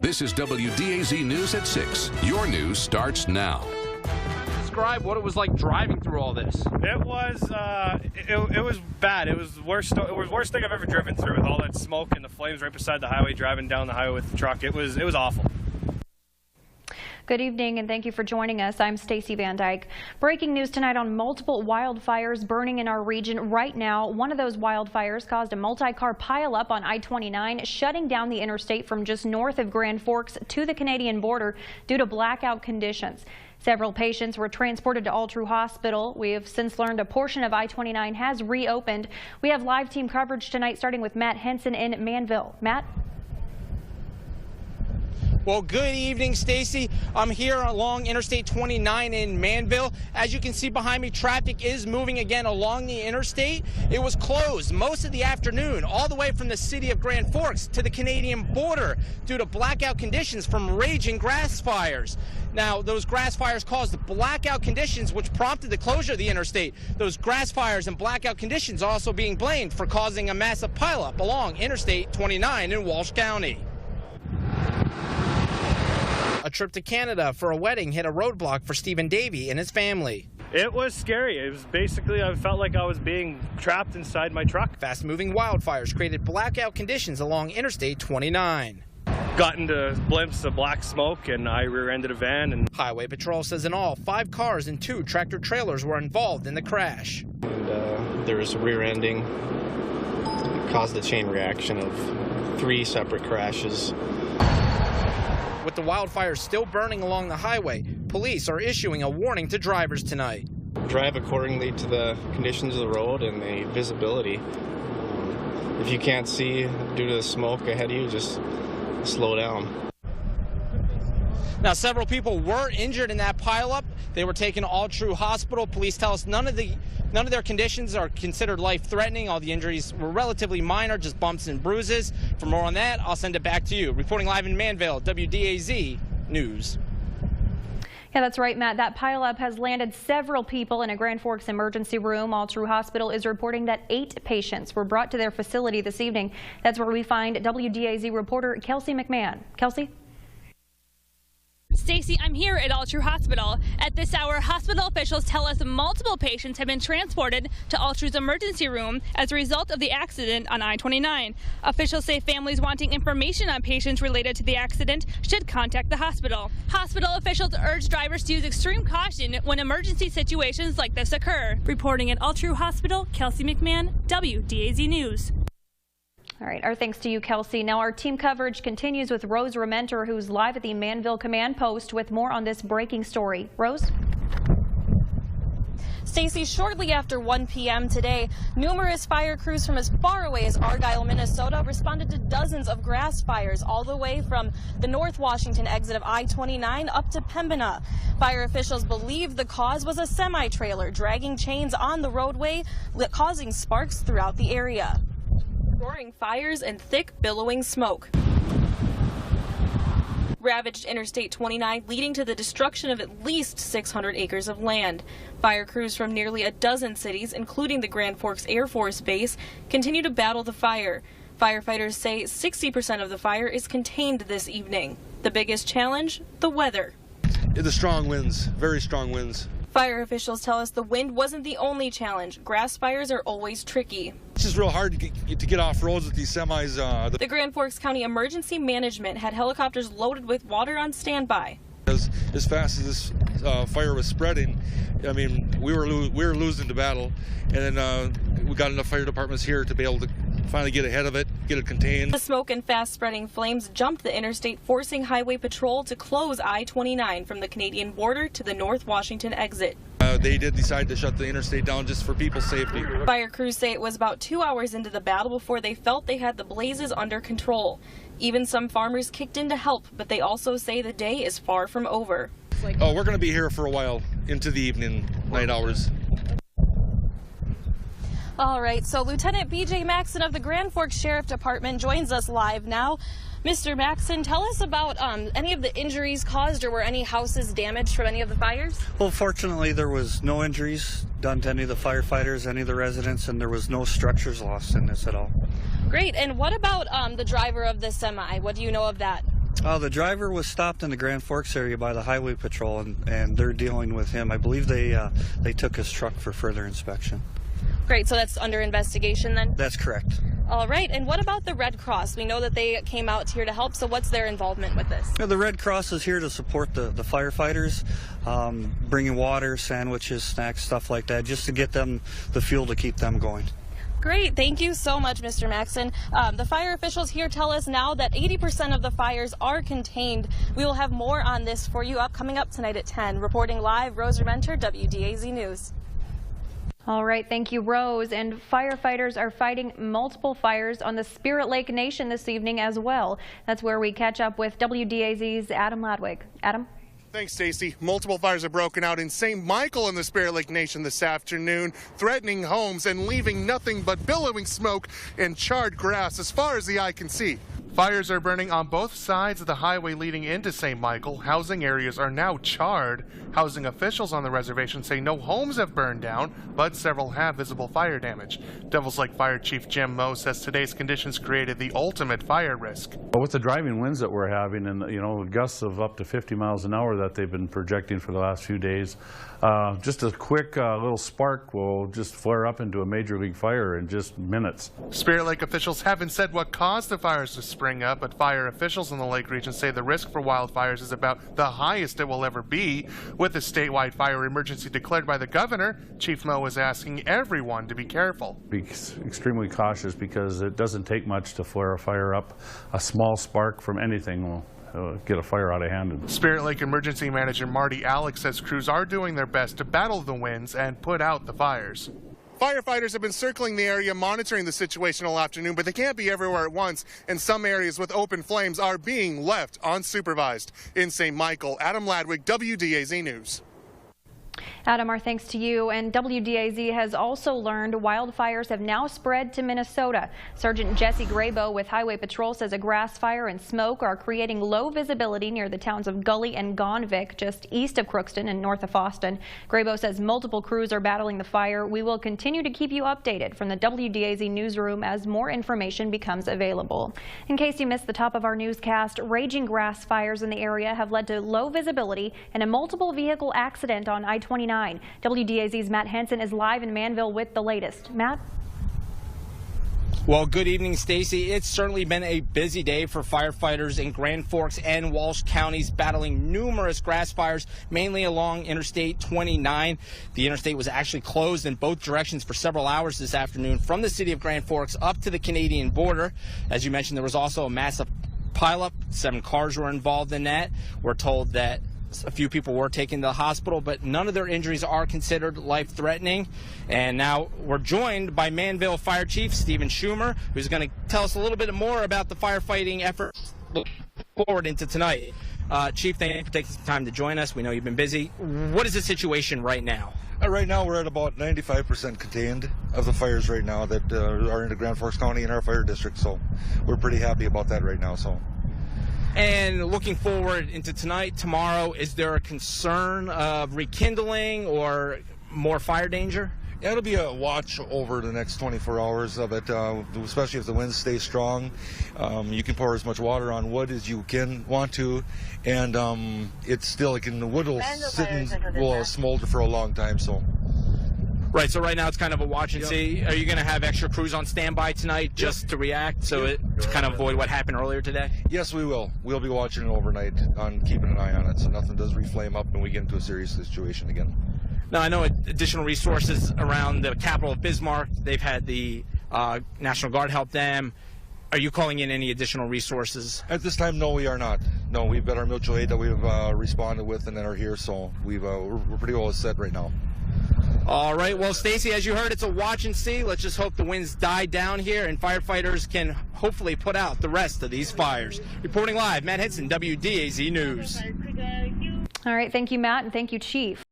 This is WDAZ News at 6. Your news starts now. Describe what it was like driving through all this. It was bad. It was the worst thing I've ever driven through, with all that smoke and the flames right beside the highway, driving down the highway with the truck. It was awful. Good evening and thank you for joining us. I'm Stacy Van Dyke. Breaking news tonight on multiple wildfires burning in our region right now. One of those wildfires caused a multi-car pileup on I-29, shutting down the interstate from just north of Grand Forks to the Canadian border due to blackout conditions. Several patients were transported to Altru Hospital. We have since learned a portion of I-29 has reopened. We have live team coverage tonight, starting with Matt Henson in Manville. Matt? Well, good evening, Stacy. I'm here along Interstate 29 in Manville. As you can see behind me, traffic is moving again along the interstate. It was closed most of the afternoon, all the way from the city of Grand Forks to the Canadian border due to blackout conditions from raging grass fires. Now, those grass fires caused blackout conditions, which prompted the closure of the interstate. Those grass fires and blackout conditions are also being blamed for causing a massive pileup along Interstate 29 in Walsh County. A trip to Canada for a wedding hit a roadblock for Stephen Davey and his family. It was scary. It was basically, I felt like I was being trapped inside my truck. Fast-moving wildfires created blackout conditions along Interstate 29. Got into a glimpse of black smoke and I rear-ended a van. And Highway Patrol says in all, 5 cars and 2 tractor trailers were involved in the crash. And there was rear-ending. It caused a chain reaction of 3 separate crashes. With the wildfires still burning along the highway, police are issuing a warning to drivers tonight. Drive accordingly to the conditions of the road and the visibility. If you can't see due to the smoke ahead of you, just slow down. Now, several people were injured in that pileup. They were taken to Altru Hospital. Police tell us none of their conditions are considered life-threatening. All the injuries were relatively minor, just bumps and bruises. For more on that, I'll send it back to you. Reporting live in Manville, WDAZ News. Yeah, that's right, Matt. That pileup has landed several people in a Grand Forks emergency room. Altru Hospital is reporting that 8 patients were brought to their facility this evening. That's where we find WDAZ reporter Kelsey McMahon. Kelsey? Stacy, I'm here at Altru Hospital. At this hour, hospital officials tell us multiple patients have been transported to Altru's emergency room as a result of the accident on I-29. Officials say families wanting information on patients related to the accident should contact the hospital. Hospital officials urge drivers to use extreme caution when emergency situations like this occur. Reporting at Altru Hospital, Kelsey McMahon, WDAZ News. All right, our thanks to you, Kelsey. Now our team coverage continues with Rose Rementer, who's live at the Manville Command Post with more on this breaking story. Rose? Stacy, shortly after 1 p.m. today, numerous fire crews from as far away as Argyle, Minnesota responded to dozens of grass fires all the way from the North Washington exit of I-29 up to Pembina. Fire officials believe the cause was a semi-trailer dragging chains on the roadway, causing sparks throughout the area. Roaring fires and thick billowing smoke ravaged Interstate 29, leading to the destruction of at least 600 acres of land. Fire crews from nearly a dozen cities, including the Grand Forks Air Force Base, continue to battle the fire. Firefighters say 60% of the fire is contained this evening. The biggest challenge, the weather. The strong winds, very strong winds. Fire officials tell us the wind wasn't the only challenge. Grass fires are always tricky. It's just real hard to get off roads with these semis. The Grand Forks County Emergency Management had helicopters loaded with water on standby. As fast as this fire was spreading, I mean, we were losing the battle, and then we got enough fire departments here to be able to finally get ahead of it, get it contained. The smoke and fast-spreading flames jumped the interstate, forcing Highway Patrol to close I-29 from the Canadian border to the North Washington exit. They did decide to shut the interstate down just for people's safety. Fire crews say it was about 2 hours into the battle before they felt they had the blazes under control. Even some farmers kicked in to help, but they also say the day is far from over. Oh, we're going to be here for a while into the evening, night hours. All right, so Lieutenant B.J. Maxson of the Grand Forks Sheriff Department joins us live now. Mr. Maxson, tell us about any of the injuries caused, or were any houses damaged from any of the fires? Well, fortunately, there was no injuries done to any of the firefighters, any of the residents, and there was no structures lost in this at all. Great. And what about the driver of the semi? What do you know of that? The driver was stopped in the Grand Forks area by the Highway Patrol, and they're dealing with him. I believe they took his truck for further inspection. Great, so that's under investigation then? That's correct. All right, and what about the Red Cross? We know that they came out here to help, so what's their involvement with this? The Red Cross is here to support the firefighters, bringing water, sandwiches, snacks, stuff like that, just to get them the fuel to keep them going. Great. Thank you so much, Mr. Maxon. The fire officials here tell us now that 80% of the fires are contained. We will have more on this for you coming up tonight at 10. Reporting live, Rose Rementer, WDAZ News. All right, thank you, Rose. And firefighters are fighting multiple fires on the Spirit Lake Nation this evening as well. That's where we catch up with WDAZ's Adam Ladwig. Adam? Thanks, Stacy. Multiple fires have broken out in St. Michael in the Spirit Lake Nation this afternoon, threatening homes and leaving nothing but billowing smoke and charred grass as far as the eye can see. Fires are burning on both sides of the highway leading into St. Michael. Housing areas are now charred. Housing officials on the reservation say no homes have burned down, but several have visible fire damage. Devils Lake Fire Chief Jim Moe says today's conditions created the ultimate fire risk. With the driving winds that we're having and gusts of up to 50 miles an hour that they've been projecting for the last few days, just a quick little spark will just flare up into a major league fire in just minutes. Spirit Lake officials haven't said what caused the fires to spring up, but fire officials in the lake region say the risk for wildfires is about the highest it will ever be. With a statewide fire emergency declared by the governor, Chief Moe is asking everyone to be careful. Be extremely cautious because it doesn't take much to flare a fire up. A small spark from anything will get a fire out of hand. Spirit Lake Emergency Manager Marty Alex says crews are doing their best to battle the winds and put out the fires. Firefighters have been circling the area monitoring the situation all afternoon, but they can't be everywhere at once, and some areas with open flames are being left unsupervised. In St. Michael, Adam Ladwig, WDAZ News. Adam, our thanks to you. And WDAZ has also learned wildfires have now spread to Minnesota. Sergeant Jesse Graybo with Highway Patrol says a grass fire and smoke are creating low visibility near the towns of Gully and Gonvick, just east of Crookston and north of Austin. Graybo says multiple crews are battling the fire. We will continue to keep you updated from the WDAZ newsroom as more information becomes available. In case you missed the top of our newscast, raging grass fires in the area have led to low visibility and a multiple vehicle accident on I-29. WDAZ's Matt Hansen is live in Manville with the latest. Matt? Well, good evening, Stacy. It's certainly been a busy day for firefighters in Grand Forks and Walsh counties battling numerous grass fires, mainly along Interstate 29. The interstate was actually closed in both directions for several hours this afternoon from the city of Grand Forks up to the Canadian border. As you mentioned, there was also a massive pileup. 7 cars were involved in that. We're told that a few people were taken to the hospital, but none of their injuries are considered life-threatening. And now we're joined by Manville Fire Chief Stephen Schumer, who's going to tell us a little bit more about the firefighting efforts looking forward into tonight. Chief, thank you for taking some time to join us. We know you've been busy. What is the situation right now? Right now we're at about 95% contained of the fires right now that are in the Grand Forks County in our fire district, so we're pretty happy about that right now. And looking forward into tonight, tomorrow, is there a concern of rekindling or more fire danger? Yeah, it'll be a watch over the next 24 hours of it, especially if the winds stay strong. You can pour as much water on wood as you want to, and the wood will sit and will smolder for a long time. Right, so right now it's kind of a watch and see. Are you going to have extra crews on standby tonight just to react, to kind of avoid what happened earlier today? Yes, we will. We'll be watching it overnight, keeping an eye on it, so nothing does reflame up and we get into a serious situation again. Now, I know additional resources around the capital of Bismarck. They've had the National Guard help them. Are you calling in any additional resources? At this time, no, we are not. No, we've got our mutual aid that we've responded with and that are here, so we're pretty well set right now. All right, well, Stacy, as you heard, it's a watch and see. Let's just hope the winds die down here and firefighters can hopefully put out the rest of these fires. Reporting live, Matt Henson, WDAZ News. All right, thank you, Matt, and thank you, Chief.